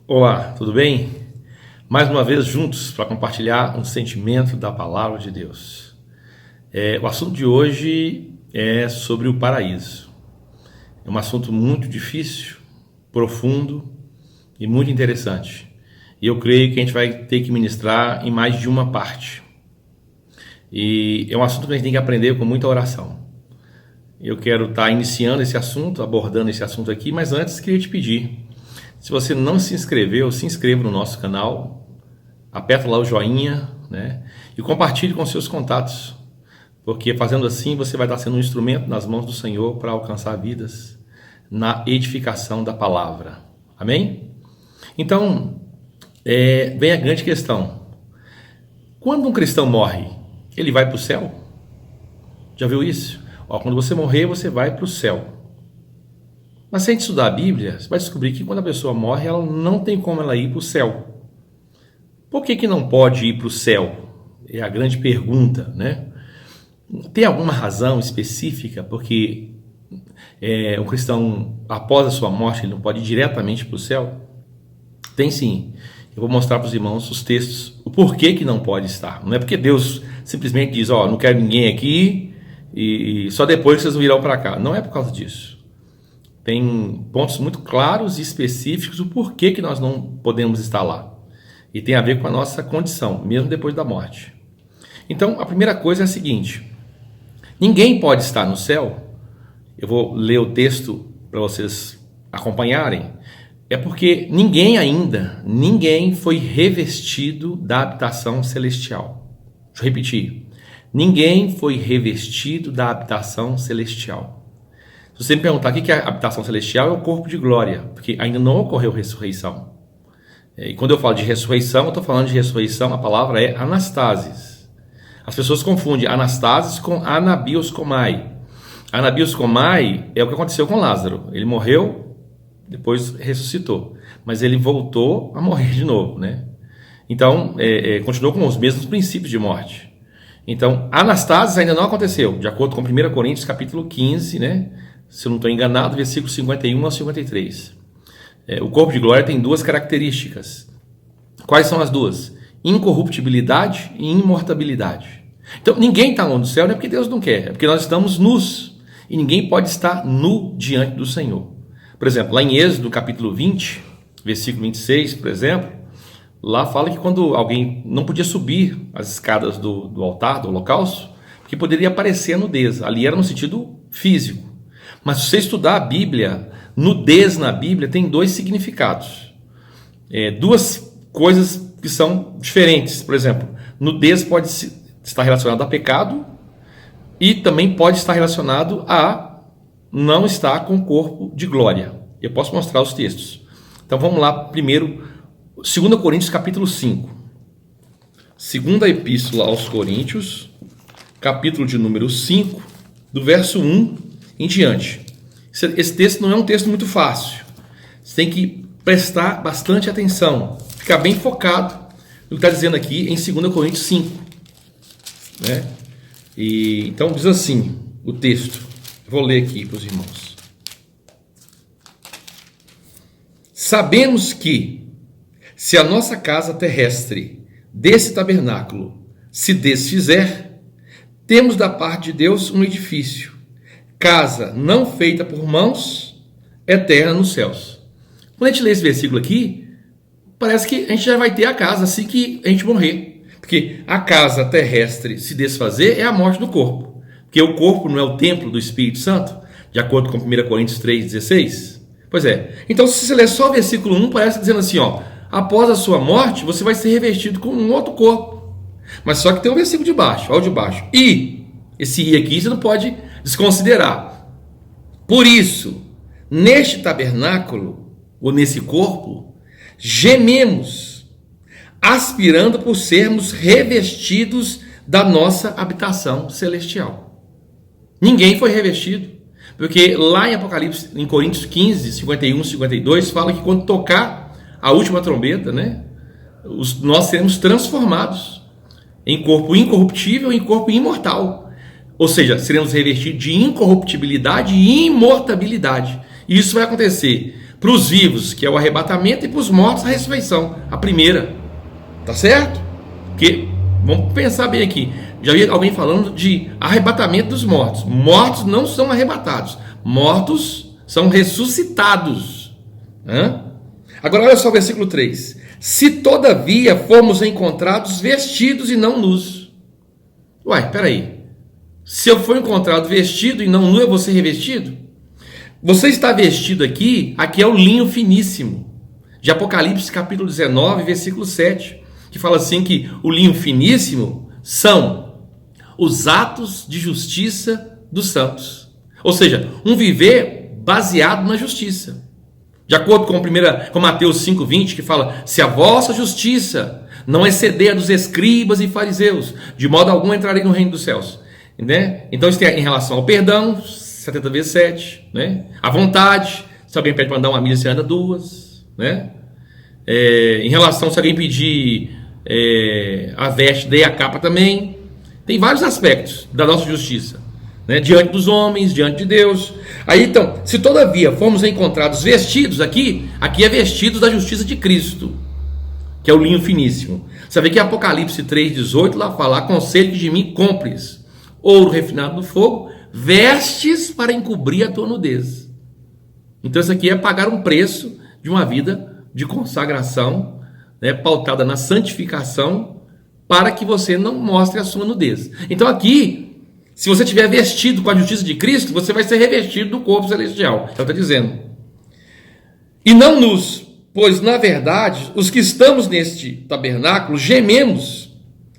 Olá, tudo bem? Mais uma vez juntos para compartilhar um sentimento da palavra de Deus. O assunto de hoje é sobre o paraíso. É um assunto muito difícil, profundo e muito interessante. E eu creio que a gente vai ter que ministrar em mais de uma parte. E é um assunto que a gente tem que aprender com muita oração. Eu quero estar iniciando esse assunto, abordando esse assunto aqui, mas antes queria te pedir, se você não se inscreveu, se inscreva no nosso canal, aperta lá o joinha, né? E compartilhe com seus contatos, porque fazendo assim você vai estar sendo um instrumento nas mãos do Senhor para alcançar vidas na edificação da palavra. Amém? Então, vem a grande questão. Quando um cristão morre, ele vai para o céu? Já viu isso? Quando você morrer, você vai para o céu. Mas se a gente estudar a Bíblia, você vai descobrir que quando a pessoa morre, ela não tem como ela ir para o céu. Por que não pode ir para o céu? É a grande pergunta, né? Tem alguma razão específica porque o cristão, após a sua morte, ele não pode ir diretamente para o céu? Tem sim. Eu vou mostrar para os irmãos os textos, o porquê que não pode estar. Não é porque Deus simplesmente diz, não quero ninguém aqui e só depois vocês virão para cá. Não é por causa disso. Tem pontos muito claros e específicos do porquê que nós não podemos estar lá. E tem a ver com a nossa condição, mesmo depois da morte. Então, a primeira coisa é a seguinte: ninguém pode estar no céu. Eu vou ler o texto para vocês acompanharem. É porque ninguém foi revestido da habitação celestial. Deixa eu repetir. Ninguém foi revestido da habitação celestial. Se você me perguntar o que é a habitação celestial, é o corpo de glória, porque ainda não ocorreu ressurreição. E quando eu falo de ressurreição, eu estou falando de ressurreição, a palavra é anastasis. As pessoas confundem anastasis com anabioskomai. Anabioskomai é o que aconteceu com Lázaro. Ele morreu, depois ressuscitou, mas ele voltou a morrer de novo, né? Então, continuou com os mesmos princípios de morte. Então, anastasis ainda não aconteceu, de acordo com 1 Coríntios capítulo 15, né? Se eu não estou enganado, versículo 51 a 53. O corpo de glória tem duas características. Quais são as duas? Incorruptibilidade e imortabilidade. Então, ninguém está no céu, não é porque Deus não quer, é porque nós estamos nus. E ninguém pode estar nu diante do Senhor. Por exemplo, lá em Êxodo capítulo 20, versículo 26, por exemplo, lá fala que quando alguém não podia subir as escadas do altar, do holocausto, porque poderia aparecer a nudez. Ali era no sentido físico. Mas se você estudar a Bíblia, nudez na Bíblia tem dois significados. Duas coisas que são diferentes. Por exemplo, nudez pode estar relacionado a pecado e também pode estar relacionado a não estar com o corpo de glória. Eu posso mostrar os textos. Então vamos lá primeiro, 2 Coríntios capítulo 5. Segunda epístola aos Coríntios, capítulo de número 5, do verso 1 em diante. Esse texto não é um texto muito fácil. Você tem que prestar bastante atenção, ficar bem focado no que está dizendo aqui em 2 Coríntios 5. Né? Então diz assim o texto. Vou ler aqui para os irmãos. Sabemos que, se a nossa casa terrestre desse tabernáculo se desfizer, temos da parte de Deus um edifício, casa não feita por mãos, eterna nos céus. Quando a gente lê esse versículo aqui, parece que a gente já vai ter a casa assim que a gente morrer. Porque a casa terrestre se desfazer é a morte do corpo. Porque o corpo não é o templo do Espírito Santo, de acordo com 1 Coríntios 3,16. Pois é. Então, se você ler só o versículo 1, parece dizendo assim, após a sua morte, você vai ser revestido com um outro corpo. Mas só que tem um versículo de baixo, olha o de baixo. E, esse I aqui você não pode desconsiderar. Por isso, neste tabernáculo, ou nesse corpo, gememos, aspirando por sermos revestidos da nossa habitação celestial. Ninguém foi revestido, porque lá em Apocalipse, em Coríntios 15, 51, 52, fala que quando tocar a última trombeta, né, nós seremos transformados em corpo incorruptível e em corpo imortal. Ou seja, seremos revestidos de incorruptibilidade e imortabilidade. E isso vai acontecer para os vivos, que é o arrebatamento, e para os mortos, a ressurreição, a primeira. Tá certo? Porque, vamos pensar bem aqui, já vi alguém falando de arrebatamento dos mortos. Mortos não são arrebatados, mortos são ressuscitados. Agora olha só o versículo 3. Se todavia formos encontrados vestidos e não nus. Uai, peraí. Se eu for encontrado vestido e não nu, eu vou ser revestido? Você está vestido aqui é o linho finíssimo. De Apocalipse capítulo 19, versículo 7. Que fala assim que o linho finíssimo são os atos de justiça dos santos. Ou seja, um viver baseado na justiça. De acordo com Mateus 5,20, que fala: se a vossa justiça não exceder a dos escribas e fariseus, de modo algum entrarei no reino dos céus. Né? Então isso tem em relação ao perdão, 70 vezes 7, né? A vontade, se alguém pede para andar uma milha, você anda duas, né? Em relação, se alguém pedir a veste, dê a capa também. Tem vários aspectos da nossa justiça, né? Diante dos homens, diante de Deus. Aí então, se todavia fomos encontrados vestidos aqui é vestidos da justiça de Cristo, que é o linho finíssimo. Você vê que Apocalipse 3,18 lá fala: aconselho de mim compres ouro refinado no fogo, vestes para encobrir a tua nudez. Então isso aqui é pagar um preço de uma vida de consagração, né, pautada na santificação, para que você não mostre a sua nudez. Então aqui, se você estiver vestido com a justiça de Cristo, você vai ser revestido do corpo celestial. É o que está dizendo. E não nus, pois na verdade, os que estamos neste tabernáculo gememos,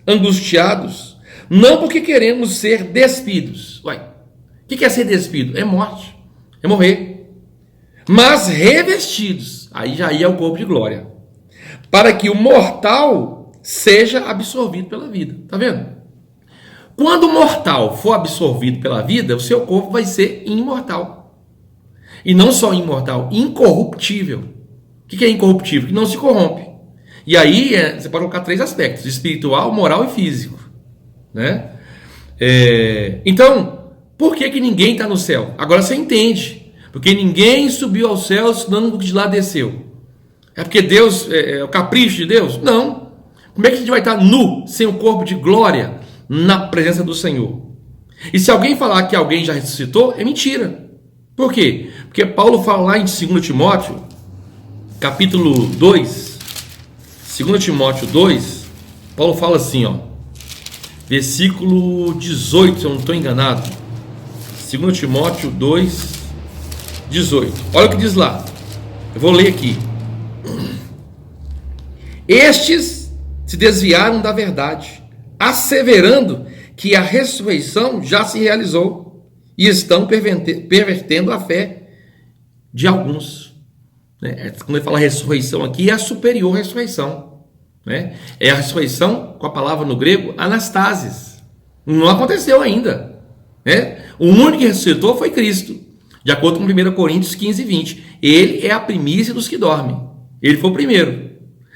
angustiados, não porque queremos ser despidos. Uai, o que é ser despido? É morte, é morrer. Mas revestidos, aí já é o corpo de glória, para que o mortal seja absorvido pela vida. Está vendo? Quando o mortal for absorvido pela vida, o seu corpo vai ser imortal. E não só imortal, incorruptível. O que é incorruptível? Que não se corrompe. E aí você pode colocar 3 aspectos: espiritual, moral e físico, né? Então, por que ninguém está no céu? Agora você entende. Porque ninguém subiu ao céu senão que de lá desceu. É porque Deus é o capricho de Deus? Não. Como é que a gente vai estar nu, sem o corpo de glória, na presença do Senhor? E se alguém falar que alguém já ressuscitou, é mentira. Por quê? Porque Paulo fala lá em 2 Timóteo, capítulo 2, 2 Timóteo 2, Paulo fala assim, versículo 18, se eu não estou enganado, 2 Timóteo 2, 18, olha o que diz lá, eu vou ler aqui. Estes se desviaram da verdade, asseverando que a ressurreição já se realizou, e estão pervertendo a fé de alguns. Quando ele fala ressurreição aqui, é a superior ressurreição, né? É a ressurreição, com a palavra no grego, anastasis. Não aconteceu ainda, né? O único que ressuscitou foi Cristo, de acordo com 1 Coríntios 15, 20. Ele é a primícia dos que dormem. Ele foi o primeiro.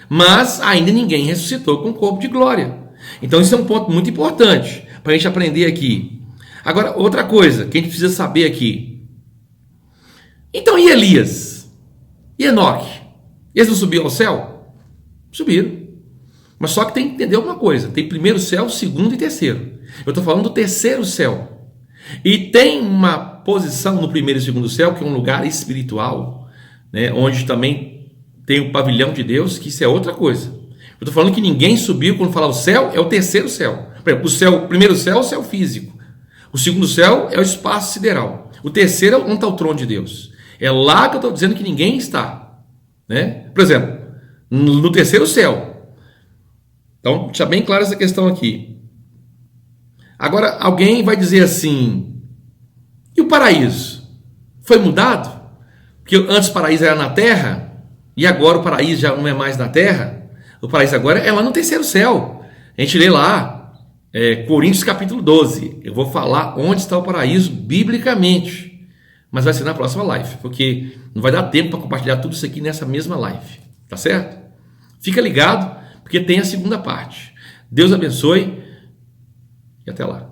Mas ainda ninguém ressuscitou com o corpo de glória. Então isso é um ponto muito importante para a gente aprender aqui. Agora, outra coisa que a gente precisa saber aqui. Então, e Elias? E Enoque? Eles não subiram ao céu? Subiram. Mas só que tem que entender uma coisa. Tem primeiro céu, segundo e terceiro. Eu estou falando do terceiro céu. E tem uma posição no primeiro e segundo céu, que é um lugar espiritual, né, onde também tem o pavilhão de Deus, que isso é outra coisa. Eu estou falando que ninguém subiu. Quando falar o céu, é o terceiro céu. Por exemplo, o primeiro céu é o céu físico. O segundo céu é o espaço sideral. O terceiro é onde está o trono de Deus. É lá que eu estou dizendo que ninguém está, né? Por exemplo, no terceiro céu. Então, deixa bem clara essa questão aqui. Agora, alguém vai dizer assim: e o paraíso? Foi mudado? Porque antes o paraíso era na terra, e agora o paraíso já não é mais na terra. O paraíso agora é lá no terceiro céu. A gente lê lá, Coríntios capítulo 12. Eu vou falar onde está o paraíso biblicamente, mas vai ser na próxima live, porque não vai dar tempo para compartilhar tudo isso aqui nessa mesma live, tá certo? Fica ligado, porque tem a segunda parte. Deus abençoe e até lá.